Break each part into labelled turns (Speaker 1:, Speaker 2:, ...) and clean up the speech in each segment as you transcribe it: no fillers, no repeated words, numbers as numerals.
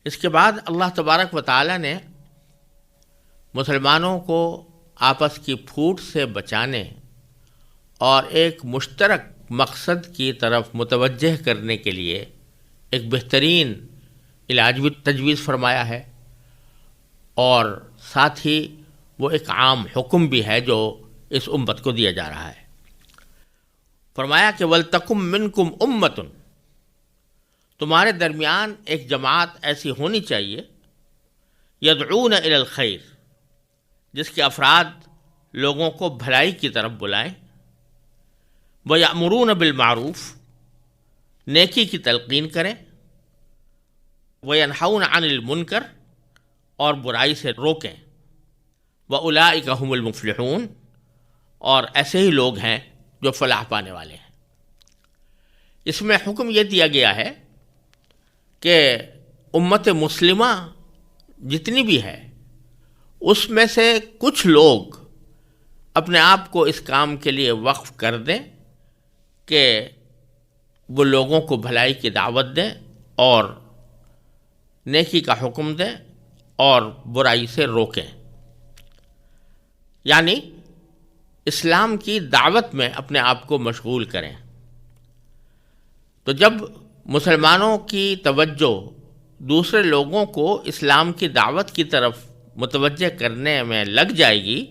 Speaker 1: اس کے بعد اللہ تبارک و تعالی نے مسلمانوں کو آپس کی پھوٹ سے بچانے اور ایک مشترک مقصد کی طرف متوجہ کرنے کے لیے ایک بہترین علاج بھی تجویز فرمایا ہے، اور ساتھ ہی وہ ایک عام حکم بھی ہے جو اس امت کو دیا جا رہا ہے۔ فرمایا کہ وَلْتَكُمْ مِنْكُمْ أُمَّةٌ، تمہارے درمیان ایک جماعت ایسی ہونی چاہیے، يَدْعُونَ إِلَى الْخَيْرِ، جس کے افراد لوگوں کو بھلائی کی طرف بلائیں، وَيَأْمُرُونَ بِالْمَعْرُوفِ، نیکی کی تلقین کریں، وَيَنْهَوْنَ عَنِ الْمُنْكَرِ، اور برائی سے روکیں، وَأُولَئِكَ هُمُ الْمُفْلِحُونَ، اور ایسے ہی لوگ ہیں جو فلاح پانے والے ہیں۔ اس میں حکم یہ دیا گیا ہے کہ امت مسلمہ جتنی بھی ہے اس میں سے کچھ لوگ اپنے آپ کو اس کام کے لیے وقف کر دیں کہ وہ لوگوں کو بھلائی کی دعوت دیں اور نیکی کا حکم دیں اور برائی سے روکیں، یعنی اسلام کی دعوت میں اپنے آپ کو مشغول کریں۔ تو جب مسلمانوں کی توجہ دوسرے لوگوں کو اسلام کی دعوت کی طرف متوجہ کرنے میں لگ جائے گی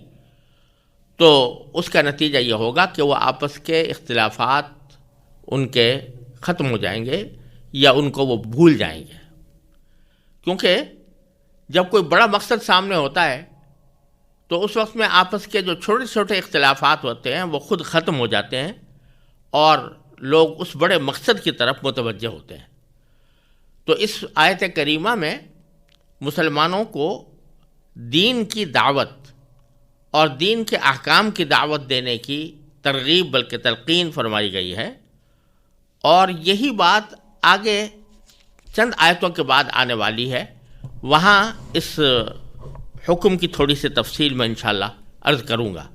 Speaker 1: تو اس کا نتیجہ یہ ہوگا کہ وہ آپس کے اختلافات ان کے ختم ہو جائیں گے یا ان کو وہ بھول جائیں گے، کیونکہ جب کوئی بڑا مقصد سامنے ہوتا ہے تو اس وقت میں آپس کے جو چھوٹے چھوٹے اختلافات ہوتے ہیں وہ خود ختم ہو جاتے ہیں اور لوگ اس بڑے مقصد کی طرف متوجہ ہوتے ہیں۔ تو اس آیت کریمہ میں مسلمانوں کو دین کی دعوت اور دین کے احکام کی دعوت دینے کی ترغیب بلکہ تلقین فرمائی گئی ہے، اور یہی بات آگے چند آیتوں کے بعد آنے والی ہے، وہاں اس حکم کی تھوڑی سی تفصیل میں انشاءاللہ عرض کروں گا،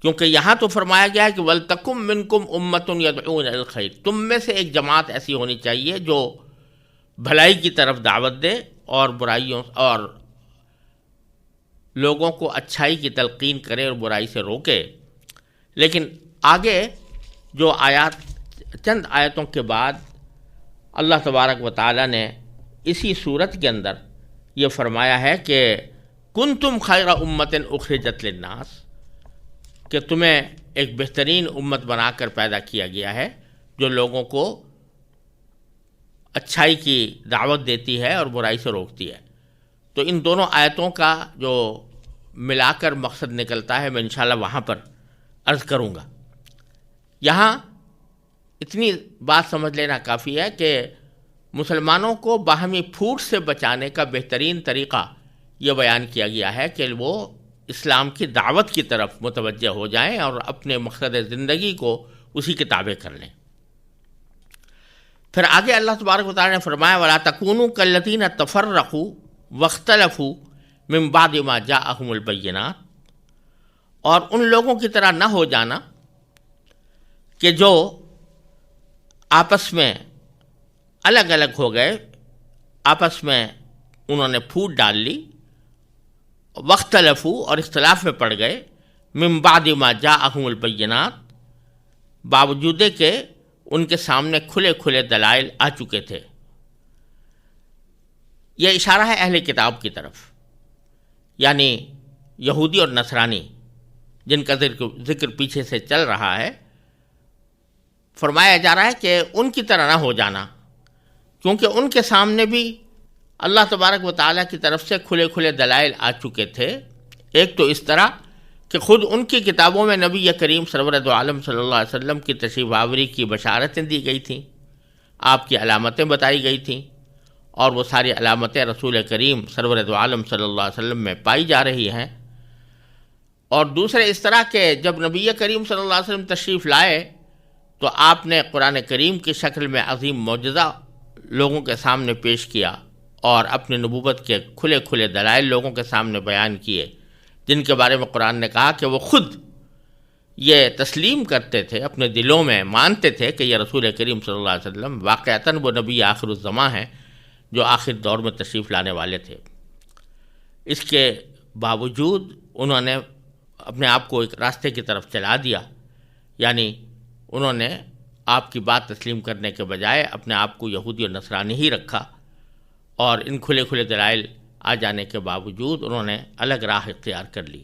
Speaker 1: کیونکہ یہاں تو فرمایا گیا ہے کہ وَلْتَكُمْ مِنْكُمْ أُمَّةٌ يَدْعُونَ إِلَى الْخَيْرِ، تم میں سے ایک جماعت ایسی ہونی چاہیے جو بھلائی کی طرف دعوت دے اور برائیوں اور لوگوں کو اچھائی کی تلقین کرے اور برائی سے روکے۔ لیکن آگے جو چند آیتوں کے بعد اللہ تبارک و تعالی نے اسی صورت کے اندر یہ فرمایا ہے کہ کنتم خیر امت اخرجت للناس، کہ تمہیں ایک بہترین امت بنا کر پیدا کیا گیا ہے جو لوگوں کو اچھائی کی دعوت دیتی ہے اور برائی سے روکتی ہے۔ تو ان دونوں آیتوں کا جو ملا کر مقصد نکلتا ہے میں انشاءاللہ وہاں پر عرض کروں گا۔ یہاں اتنی بات سمجھ لینا کافی ہے کہ مسلمانوں کو باہمی پھوٹ سے بچانے کا بہترین طریقہ یہ بیان کیا گیا ہے کہ وہ اسلام کی دعوت کی طرف متوجہ ہو جائیں اور اپنے مقصد زندگی کو اسی کے تابع کر لیں۔ پھر آگے اللہ تبارک و تعالی نے فرمایا وَلَا تَكُونُوا كَالَّذِينَ تَفَرَّقُوا وَاخْتَلَفُوا مِن بَعْدِ مَا جَاءَهُمُ الْبَيِّنَاتُ، اور ان لوگوں کی طرح نہ ہو جانا کہ جو آپس میں الگ الگ ہو گئے، آپس میں انہوں نے پھوٹ ڈال لی، واختلفوا، اور اختلاف میں پڑ گئے، من بعد ما جاءہم البینات، باوجود کہ ان کے سامنے کھلے کھلے دلائل آ چکے تھے۔ یہ اشارہ ہے اہل کتاب کی طرف، یعنی یہودی اور نصرانی جن کا ذکر پیچھے سے چل رہا ہے۔ فرمایا جا رہا ہے کہ ان کی طرح نہ ہو جانا، کیونکہ ان کے سامنے بھی اللہ تبارک و تعالیٰ کی طرف سے کھلے کھلے دلائل آ چکے تھے۔ ایک تو اس طرح کہ خود ان کی کتابوں میں نبی کریم سرور دو عالم صلی اللہ علیہ وسلم کی تشریف آوری کی بشارتیں دی گئی تھیں، آپ کی علامتیں بتائی گئی تھیں، اور وہ ساری علامتیں رسول کریم سرور دو عالم صلی اللہ علیہ وسلم میں پائی جا رہی ہیں۔ اور دوسرے اس طرح کہ جب نبی کریم صلی اللہ علیہ وسلم تشریف لائے تو آپ نے قرآن کریم کی شکل میں عظیم معجزہ لوگوں کے سامنے پیش کیا اور اپنی نبوت کے کھلے کھلے دلائل لوگوں کے سامنے بیان کیے، جن کے بارے میں قرآن نے کہا کہ وہ خود یہ تسلیم کرتے تھے، اپنے دلوں میں مانتے تھے کہ یہ رسول کریم صلی اللہ علیہ وسلم واقعتاً وہ نبی آخر الزماں ہیں جو آخر دور میں تشریف لانے والے تھے۔ اس کے باوجود انہوں نے اپنے آپ کو ایک راستے کی طرف چلا دیا، یعنی انہوں نے آپ کی بات تسلیم کرنے کے بجائے اپنے آپ کو یہودی اور نصرانی ہی رکھا، اور ان کھلے کھلے دلائل آ جانے کے باوجود انہوں نے الگ راہ اختیار کر لی۔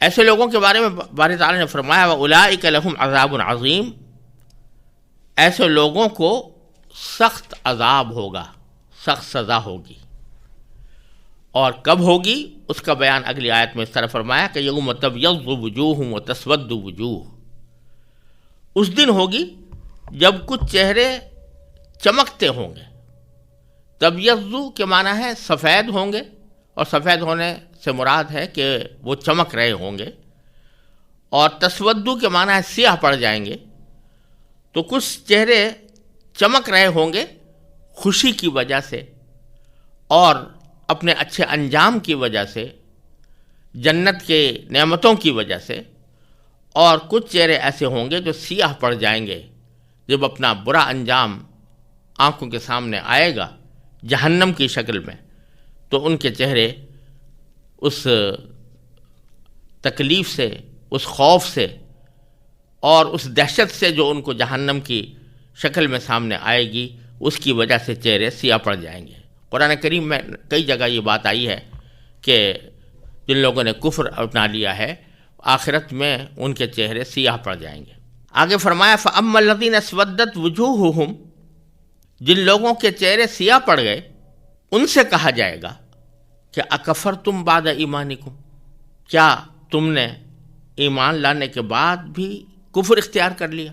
Speaker 1: ایسے لوگوں کے بارے میں باری تعالیٰ نے فرمایا وَأُولَٰئِكَ لَهُمْ عَذَابٌ عَظِيمٌ، ایسے لوگوں کو سخت عذاب ہوگا، سخت سزا ہوگی۔ اور کب ہوگی اس کا بیان اگلی آیت میں اس طرح فرمایا کہ یوم تبیض وجوہ وتسود وجوہ، اس دن ہوگی جب کچھ چہرے چمکتے ہوں گے۔ تبیض کے معنی ہے سفید ہوں گے، اور سفید ہونے سے مراد ہے کہ وہ چمک رہے ہوں گے، اور تسود کے معنی ہے سیاہ پڑ جائیں گے۔ تو کچھ چہرے چمک رہے ہوں گے خوشی کی وجہ سے اور اپنے اچھے انجام کی وجہ سے، جنت کے نعمتوں کی وجہ سے، اور کچھ چہرے ایسے ہوں گے جو سیاہ پڑ جائیں گے جب اپنا برا انجام آنکھوں کے سامنے آئے گا جہنم کی شکل میں، تو ان کے چہرے اس تکلیف سے، اس خوف سے اور اس دہشت سے جو ان کو جہنم کی شکل میں سامنے آئے گی، اس کی وجہ سے چہرے سیاہ پڑ جائیں گے۔ قرآن کریم میں کئی جگہ یہ بات آئی ہے کہ جن لوگوں نے کفر اپنا لیا ہے آخرت میں ان کے چہرے سیاہ پڑ جائیں گے۔ آگے فرمایا فَأَمَّا الَّذِينَ اسْوَدَّتْ وُجُوهُهُمْ، جن لوگوں کے چہرے سیاہ پڑ گئے ان سے کہا جائے گا کہ اکفرتم بعد ایمانکم، کیا تم نے ایمان لانے کے بعد بھی کفر اختیار کر لیا؟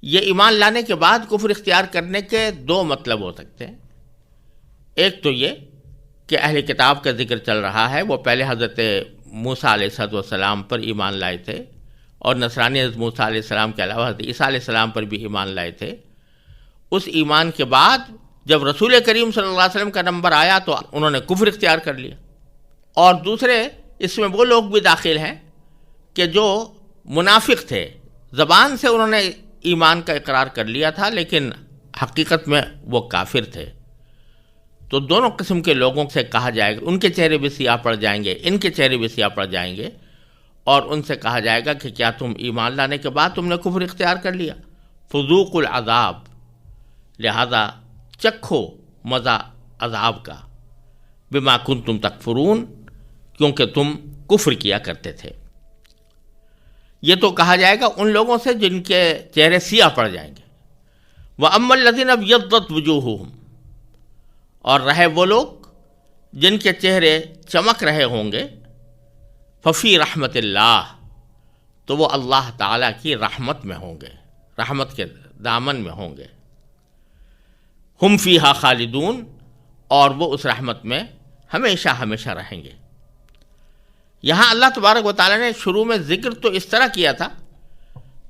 Speaker 1: یہ ایمان لانے کے بعد کفر اختیار کرنے کے دو مطلب ہو سکتے ہیں۔ ایک تو یہ کہ اہل کتاب کا ذکر چل رہا ہے، وہ پہلے حضرت موسیٰ علیہ السلام پر ایمان لائے تھے، اور نصرانی حضرت موسیٰ علیہ السلام کے علاوہ حضرت عیسیٰ علیہ السلام پر بھی ایمان لائے تھے۔ اس ایمان کے بعد جب رسول کریم صلی اللہ علیہ وسلم کا نمبر آیا تو انہوں نے کفر اختیار کر لیا۔ اور دوسرے اس میں وہ لوگ بھی داخل ہیں کہ جو منافق تھے، زبان سے انہوں نے ایمان کا اقرار کر لیا تھا لیکن حقیقت میں وہ کافر تھے۔ تو دونوں قسم کے لوگوں سے کہا جائے گا، ان کے چہرے بھی سیاہ پڑ جائیں گے، ان کے چہرے بھی سیاہ پڑ جائیں گے، اور ان سے کہا جائے گا کہ کیا تم ایمان لانے کے بعد تم نے کفر اختیار کر لیا؟ فذوقوا العذاب، لہذا چکھو مزہ عذاب کا، بما کنتم تکفرون، کیونکہ تم کفر کیا کرتے تھے۔ یہ تو کہا جائے گا ان لوگوں سے جن کے چہرے سیاہ پڑ جائیں گے۔ وَأَمَّا الَّذِينَ ابْيَضَّتْ وُجُوهُهُمْ، اور رہے وہ لوگ جن کے چہرے چمک رہے ہوں گے، ففی رحمت اللہ، تو وہ اللہ تعالیٰ کی رحمت میں ہوں گے، رحمت کے دامن میں ہوں گے۔ ہم فیہا خالدون، اور وہ اس رحمت میں ہمیشہ ہمیشہ رہیں گے۔ یہاں اللہ تبارک و تعالیٰ نے شروع میں ذکر تو اس طرح کیا تھا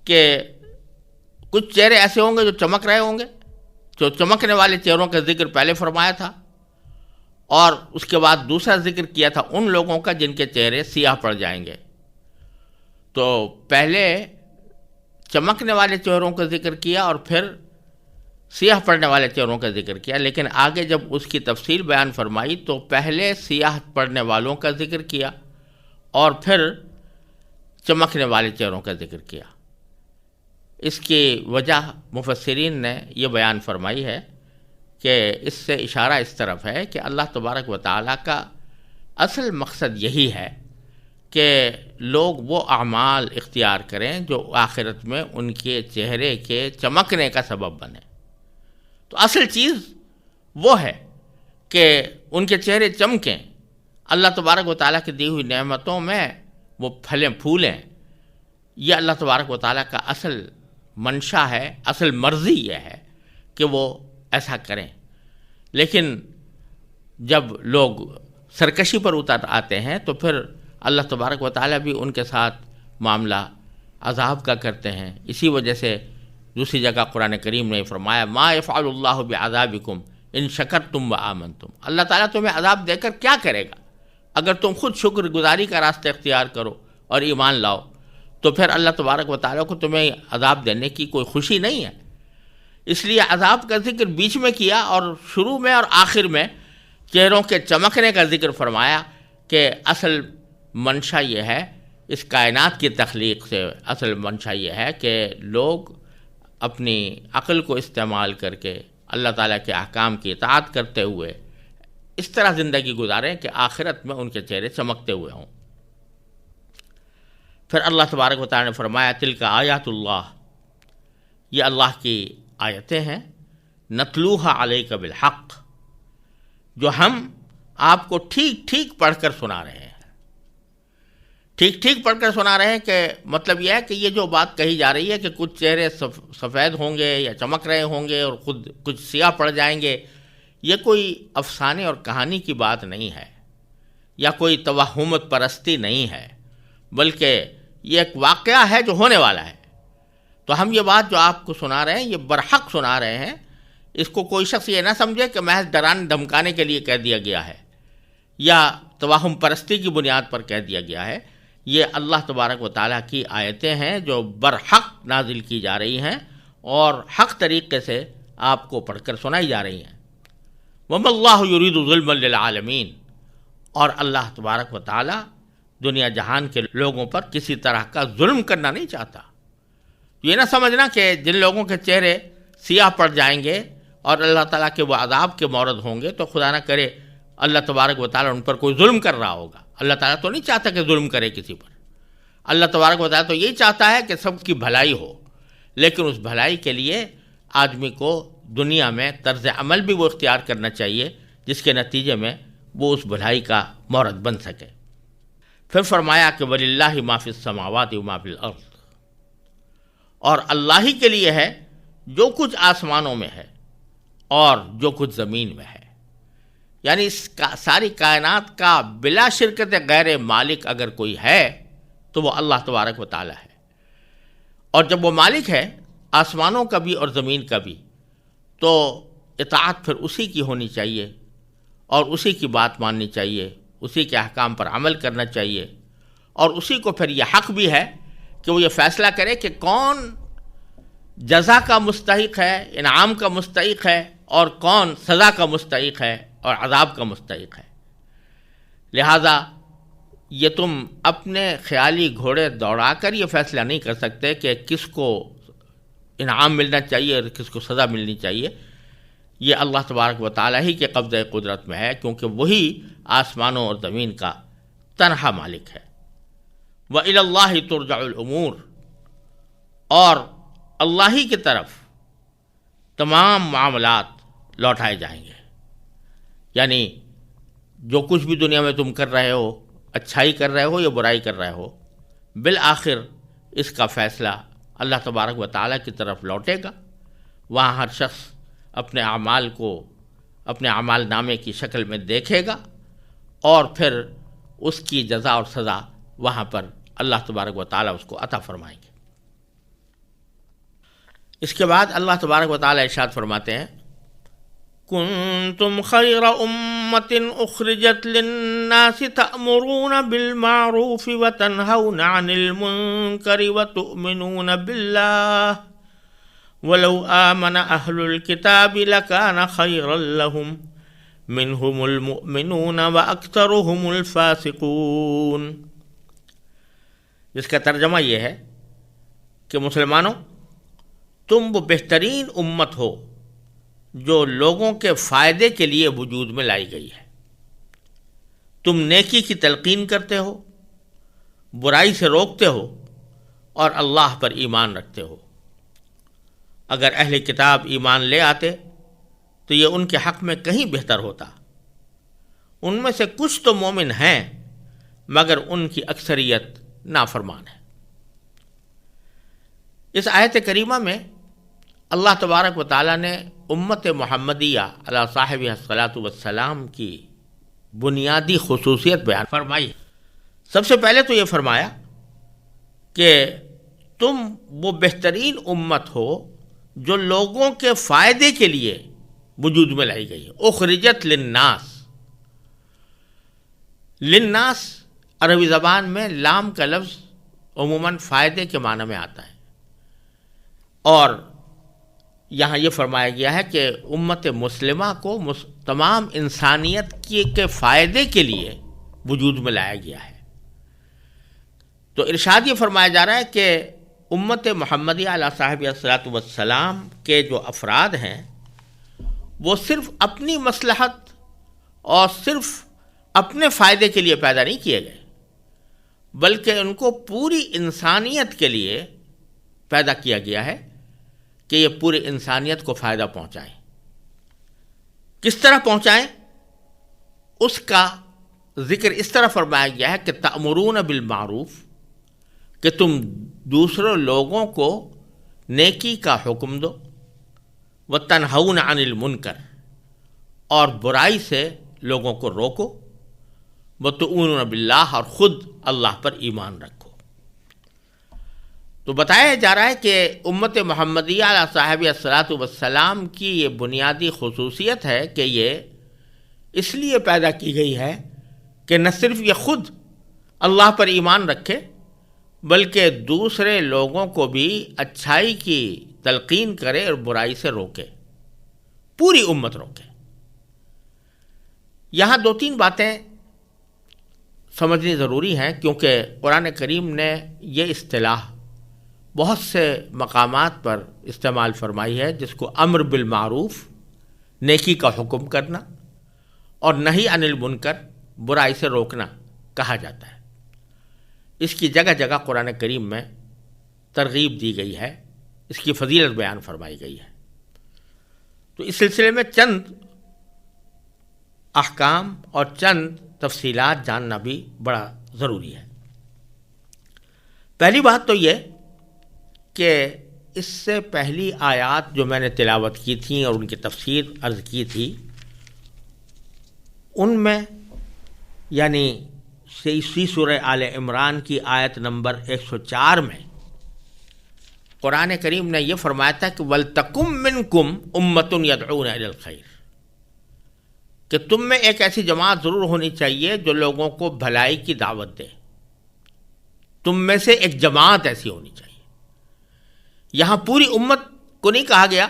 Speaker 1: کہ کچھ چہرے ایسے ہوں گے جو چمک رہے ہوں گے، جو چمکنے والے چہروں کا ذکر پہلے فرمایا تھا، اور اس کے بعد دوسرا ذکر کیا تھا ان لوگوں کا جن کے چہرے سیاہ پڑ جائیں گے۔ تو پہلے چمکنے والے چہروں کا ذکر کیا اور پھر سیاہ پڑنے والے چہروں کا ذکر کیا، لیکن آگے جب اس کی تفصیل بیان فرمائی تو پہلے سیاہ پڑنے والوں کا ذکر کیا اور پھر چمکنے والے چہروں کا ذکر کیا۔ اس کی وجہ مفسرین نے یہ بیان فرمائی ہے کہ اس سے اشارہ اس طرف ہے کہ اللہ تبارک و تعالیٰ کا اصل مقصد یہی ہے کہ لوگ وہ اعمال اختیار کریں جو آخرت میں ان کے چہرے کے چمکنے کا سبب بنے۔ تو اصل چیز وہ ہے کہ ان کے چہرے چمکیں، اللہ تبارک و تعالیٰ کی دی ہوئی نعمتوں میں وہ پھلیں پھولیں۔ یہ اللہ تبارک و تعالیٰ کا اصل منشا ہے، اصل مرضی یہ ہے کہ وہ ایسا کریں۔ لیکن جب لوگ سرکشی پر اتر آتے ہیں تو پھر اللہ تبارک و تعالیٰ بھی ان کے ساتھ معاملہ عذاب کا کرتے ہیں۔ اسی وجہ سے دوسری جگہ قرآن کریم نے فرمایا ما یفعل اللہ بعذابکم ان شکرتم وآمنتم، اللہ تعالیٰ تمہیں عذاب دے کر کیا کرے گا اگر تم خود شکر گزاری کا راستہ اختیار کرو اور ایمان لاؤ، تو پھر اللہ تبارک و تعالیٰ کو تمہیں عذاب دینے کی کوئی خوشی نہیں ہے۔ اس لیے عذاب کا ذکر بیچ میں کیا اور شروع میں اور آخر میں چہروں کے چمکنے کا ذکر فرمایا کہ اصل منشا یہ ہے، اس کائنات کی تخلیق سے اصل منشا یہ ہے کہ لوگ اپنی عقل کو استعمال کر کے اللہ تعالیٰ کے احکام کی اطاعت کرتے ہوئے اس طرح زندگی گزاریں کہ آخرت میں ان کے چہرے چمکتے ہوئے ہوں۔ پھر اللہ تبارک و تعالیٰ نے فرمایا تلک آیات اللہ، یہ اللہ کی آیتیں ہیں، نتلوہا علیک بالحق، جو ہم آپ کو ٹھیک ٹھیک پڑھ کر سنا رہے ہیں۔ ٹھیک ٹھیک پڑھ کر سنا رہے ہیں کہ مطلب یہ ہے کہ یہ جو بات کہی جا رہی ہے کہ کچھ چہرے سفید ہوں گے یا چمک رہے ہوں گے اور خود کچھ سیاہ پڑ جائیں گے، یہ کوئی افسانے اور کہانی کی بات نہیں ہے یا کوئی توہمات پرستی نہیں ہے، بلکہ یہ ایک واقعہ ہے جو ہونے والا ہے۔ تو ہم یہ بات جو آپ کو سنا رہے ہیں یہ برحق سنا رہے ہیں، اس کو کوئی شخص یہ نہ سمجھے کہ محض ڈرانے دھمکانے کے لیے کہہ دیا گیا ہے یا توہم پرستی کی بنیاد پر کہہ دیا گیا ہے۔ یہ اللہ تبارک و تعالیٰ کی آیتیں ہیں جو برحق نازل کی جا رہی ہیں اور حق طریقے سے آپ کو پڑھ کر سنائی جا رہی ہیں۔ وَمَا اللَّهُ يُرِيدُ ظُلْمًا لِلْعَالَمِينَ، اور اللہ تبارک و تعالیٰ دنیا جہان کے لوگوں پر کسی طرح کا ظلم کرنا نہیں چاہتا۔ یہ نہ سمجھنا کہ جن لوگوں کے چہرے سیاہ پڑ جائیں گے اور اللہ تعالیٰ کے وہ عذاب کے مورد ہوں گے تو خدا نہ کرے اللہ تبارک و تعالیٰ ان پر کوئی ظلم کر رہا ہوگا۔ اللہ تعالیٰ تو نہیں چاہتا کہ ظلم کرے کسی پر، اللہ تبارک و تعالیٰ تو یہی چاہتا ہے کہ سب کی بھلائی ہو، لیکن اس بھلائی کے لیے آدمی کو دنیا میں طرز عمل بھی وہ اختیار کرنا چاہیے جس کے نتیجے میں وہ اس بھلائی کا مورد بن سکے۔ پھر فرمایا کہ وَلِلَّهِ مَا فِي السَّمَاوَاتِ وَمَا فِي الْأَرْضِ، اور اللہ ہی کے لیے ہے جو کچھ آسمانوں میں ہے اور جو کچھ زمین میں ہے، یعنی اس ساری کائنات کا بلا شرکت غیر مالک اگر کوئی ہے تو وہ اللہ تبارک و تعالیٰ ہے۔ اور جب وہ مالک ہے آسمانوں کا بھی اور زمین کا بھی تو اطاعت پھر اسی کی ہونی چاہیے اور اسی کی بات ماننی چاہیے، اسی کے احکام پر عمل کرنا چاہیے، اور اسی کو پھر یہ حق بھی ہے کہ وہ یہ فیصلہ کرے کہ کون جزا کا مستحق ہے، انعام کا مستحق ہے، اور کون سزا کا مستحق ہے اور عذاب کا مستحق ہے۔ لہذا یہ تم اپنے خیالی گھوڑے دوڑا کر یہ فیصلہ نہیں کر سکتے کہ کس کو انعام ملنا چاہیے اور کس کو سزا ملنی چاہیے۔ یہ اللہ تبارک و تعالیٰ ہی کے قبضہ قدرت میں ہے، کیونکہ وہی آسمانوں اور زمین کا تنہا مالک ہے۔ وَإِلَى اللَّهِ تُرْجَعُ الْأُمُورُ، اور اللہ ہی کی طرف تمام معاملات لوٹائے جائیں گے، یعنی جو کچھ بھی دنیا میں تم کر رہے ہو، اچھائی کر رہے ہو یا برائی کر رہے ہو، بالآخر اس کا فیصلہ اللہ تبارک و تعالیٰ کی طرف لوٹے گا۔ وہاں ہر شخص اپنے اعمال کو اپنے اعمال نامے کی شکل میں دیکھے گا اور پھر اس کی جزا اور سزا وہاں پر اللہ تبارک و تعالیٰ اس کو عطا فرمائیں گے۔ اس کے بعد اللہ تبارک و تعالیٰ ارشاد فرماتے ہیں کنتم خیر امت اخرجت للناس تأمرون بالمعروف وتنہون عن المنکر وتؤمنون باللہ ولو آمن اہل الکتاب لکان خیرا لہم منہم المؤمنون واکثرہم الفاسقون۔ جس کا ترجمہ یہ ہے کہ مسلمانوں، تم وہ بہترین امت ہو جو لوگوں کے فائدے کے لیے وجود میں لائی گئی ہے۔ تم نیکی کی تلقین کرتے ہو، برائی سے روکتے ہو اور اللہ پر ایمان رکھتے ہو۔ اگر اہل کتاب ایمان لے آتے تو یہ ان کے حق میں کہیں بہتر ہوتا۔ ان میں سے کچھ تو مومن ہیں مگر ان کی اکثریت نافرمان ہے۔ اس آیت کریمہ میں اللہ تبارک و تعالیٰ نے امت محمدیہ علی صاحبہ الصلاۃ والسلام کی بنیادی خصوصیت بیان فرمائی۔ سب سے پہلے تو یہ فرمایا کہ تم وہ بہترین امت ہو جو لوگوں کے فائدے کے لیے وجود میں لائی گئی ہے۔ اخرجت للناس، للناس عربی زبان میں لام کا لفظ عموماً فائدے کے معنی میں آتا ہے، اور یہاں یہ فرمایا گیا ہے کہ امت مسلمہ کو تمام انسانیت کے فائدے کے لیے وجود میں لایا گیا ہے۔ تو ارشاد یہ فرمایا جا رہا ہے کہ امت محمدیہ علیہ صاحب الصلاۃ والسلام کے جو افراد ہیں وہ صرف اپنی مصلحت اور صرف اپنے فائدے کے لیے پیدا نہیں کیے گئے، بلکہ ان کو پوری انسانیت کے لیے پیدا کیا گیا ہے کہ یہ پوری انسانیت کو فائدہ پہنچائیں۔ کس طرح پہنچائیں؟ اس کا ذکر اس طرح فرمایا گیا ہے کہ تأمرون بالمعروف، کہ تم دوسرے لوگوں کو نیکی کا حکم دو، وتنہون عن المنکر، اور برائی سے لوگوں کو روکو، وتؤمنون باللہ، اور خود اللہ پر ایمان رکھو۔ تو بتایا جا رہا ہے کہ امت محمدیہ علیہ صاحب الصلاۃ والسلام کی یہ بنیادی خصوصیت ہے کہ یہ اس لیے پیدا کی گئی ہے کہ نہ صرف یہ خود اللہ پر ایمان رکھے بلکہ دوسرے لوگوں کو بھی اچھائی کی تلقین کرے اور برائی سے روکے، پوری امت روکے۔ یہاں دو تین باتیں سمجھنی ضروری ہیں، کیونکہ قرآن کریم نے یہ اصطلاح بہت سے مقامات پر استعمال فرمائی ہے، جس کو امر بالمعروف، نیکی کا حکم کرنا، اور نہی عن المنکر، برائی سے روکنا کہا جاتا ہے۔ اس کی جگہ جگہ قرآن کریم میں ترغیب دی گئی ہے، اس کی فضیلت بیان فرمائی گئی ہے۔ تو اس سلسلے میں چند احکام اور چند تفصیلات جاننا بھی بڑا ضروری ہے۔ پہلی بات تو یہ کہ اس سے پہلی آیات جو میں نے تلاوت کی تھیں اور ان کی تفسیر عرض کی تھی، ان میں یعنی اسی سورہ آل عمران کی آیت نمبر 104 میں قرآن کریم نے یہ فرمایا تھا کہ وَلْتَكُمْ مِنْكُمْ أُمَّةٌ يَدْعُونَ إِلَى الْخَيْرِ، کہ تم میں ایک ایسی جماعت ضرور ہونی چاہیے جو لوگوں کو بھلائی کی دعوت دے، تم میں سے ایک جماعت ایسی ہونی چاہیے۔ یہاں پوری امت کو نہیں کہا گیا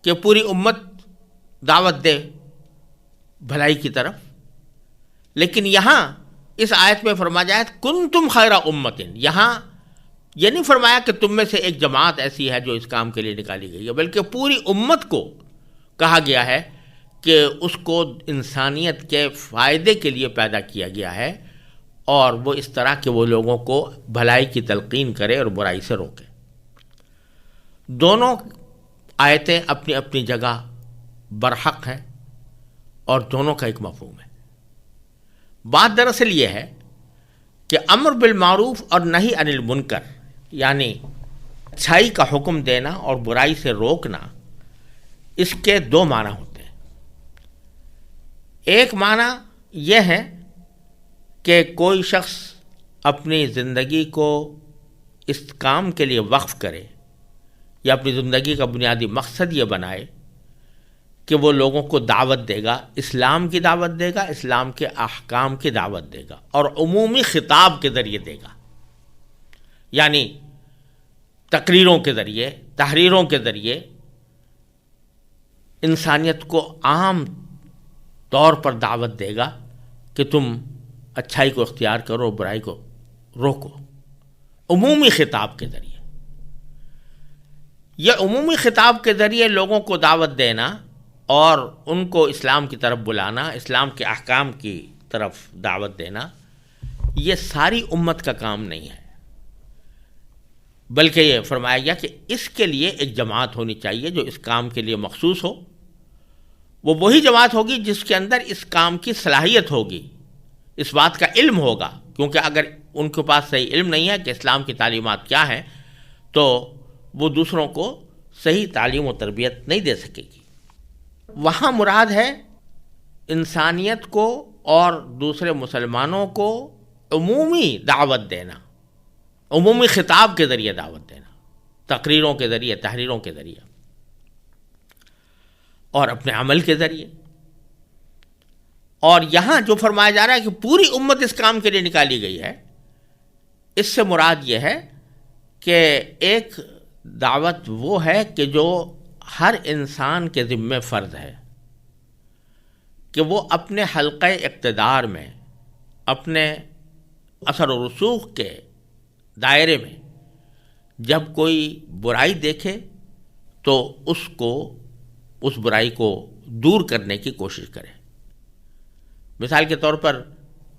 Speaker 1: کہ پوری امت دعوت دے بھلائی کی طرف، لیکن یہاں اس آیت میں فرمایا جائے کنتم خیر امتن، یہاں یہ نہیں فرمایا کہ تم میں سے ایک جماعت ایسی ہے جو اس کام کے لیے نکالی گئی ہے، بلکہ پوری امت کو کہا گیا ہے کہ اس کو انسانیت کے فائدے کے لیے پیدا کیا گیا ہے، اور وہ اس طرح کہ وہ لوگوں کو بھلائی کی تلقین کرے اور برائی سے روکے۔ دونوں آیتیں اپنی اپنی جگہ برحق ہیں اور دونوں کا ایک مفہوم ہے۔ بات دراصل یہ ہے کہ امر بالمعروف اور نہی عن المنکر، یعنی اچھائی کا حکم دینا اور برائی سے روکنا، اس کے دو معنی ہوتے ہیں۔ ایک معنی یہ ہے کہ کوئی شخص اپنی زندگی کو اس کام کے لیے وقف کرے یا اپنی زندگی کا بنیادی مقصد یہ بنائے کہ وہ لوگوں کو دعوت دے گا، اسلام کی دعوت دے گا، اسلام کے احکام کی دعوت دے گا، اور عمومی خطاب کے ذریعے دے گا، یعنی تقریروں کے ذریعے، تحریروں کے ذریعے انسانیت کو عام طور پر دعوت دے گا کہ تم اچھائی کو اختیار کرو، برائی کو روکو، عمومی خطاب کے ذریعے۔ یہ عمومی خطاب کے ذریعے لوگوں کو دعوت دینا اور ان کو اسلام کی طرف بلانا، اسلام کے احکام کی طرف دعوت دینا، یہ ساری امت کا کام نہیں ہے، بلکہ یہ فرمایا گیا کہ اس کے لیے ایک جماعت ہونی چاہیے جو اس کام کے لیے مخصوص ہو۔ وہ وہی جماعت ہوگی جس کے اندر اس کام کی صلاحیت ہوگی، اس بات کا علم ہوگا، کیونکہ اگر ان کے پاس صحیح علم نہیں ہے کہ اسلام کی تعلیمات کیا ہیں تو وہ دوسروں کو صحیح تعلیم و تربیت نہیں دے سکے گی۔ وہاں مراد ہے انسانیت کو اور دوسرے مسلمانوں کو عمومی دعوت دینا، عمومی خطاب کے ذریعے دعوت دینا، تقریروں کے ذریعے، تحریروں کے ذریعے اور اپنے عمل کے ذریعے۔ اور یہاں جو فرمایا جا رہا ہے کہ پوری امت اس کام کے لیے نکالی گئی ہے، اس سے مراد یہ ہے کہ ایک دعوت وہ ہے کہ جو ہر انسان کے ذمہ فرض ہے کہ وہ اپنے حلقہ اقتدار میں، اپنے اثر و رسوخ کے دائرے میں جب کوئی برائی دیکھے تو اس برائی کو دور کرنے کی کوشش کرے۔ مثال کے طور پر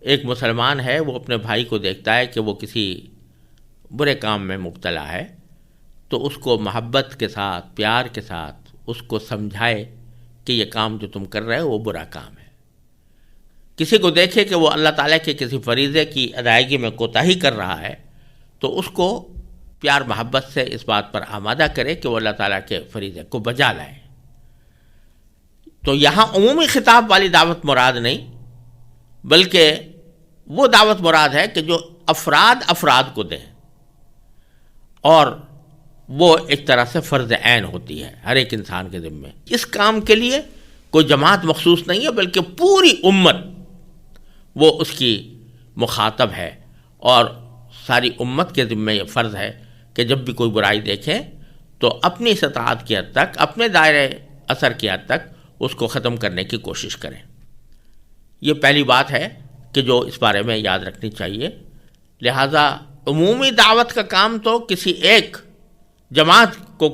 Speaker 1: ایک مسلمان ہے، وہ اپنے بھائی کو دیکھتا ہے کہ وہ کسی برے کام میں مبتلا ہے، تو اس کو محبت کے ساتھ، پیار کے ساتھ اس کو سمجھائے کہ یہ کام جو تم کر رہے ہو وہ برا کام ہے۔ کسی کو دیکھے کہ وہ اللہ تعالیٰ کے کسی فریضے کی ادائیگی میں کوتاہی کر رہا ہے تو اس کو پیار محبت سے اس بات پر آمادہ کرے کہ وہ اللہ تعالیٰ کے فریضے کو بجا لائے۔ تو یہاں عمومی خطاب والی دعوت مراد نہیں، بلکہ وہ دعوت مراد ہے کہ جو افراد کو دیں، اور وہ ایک طرح سے فرض عین ہوتی ہے ہر ایک انسان کے ذمے۔ اس کام کے لیے کوئی جماعت مخصوص نہیں ہے، بلکہ پوری امت وہ اس کی مخاطب ہے، اور ساری امت کے ذمے یہ فرض ہے کہ جب بھی کوئی برائی دیکھیں تو اپنی استطاعت کی حد تک، اپنے دائرے اثر کی حد تک اس کو ختم کرنے کی کوشش کریں۔ یہ پہلی بات ہے کہ جو اس بارے میں یاد رکھنی چاہیے۔ لہذا عمومی دعوت کا کام تو کسی ایک جماعت کو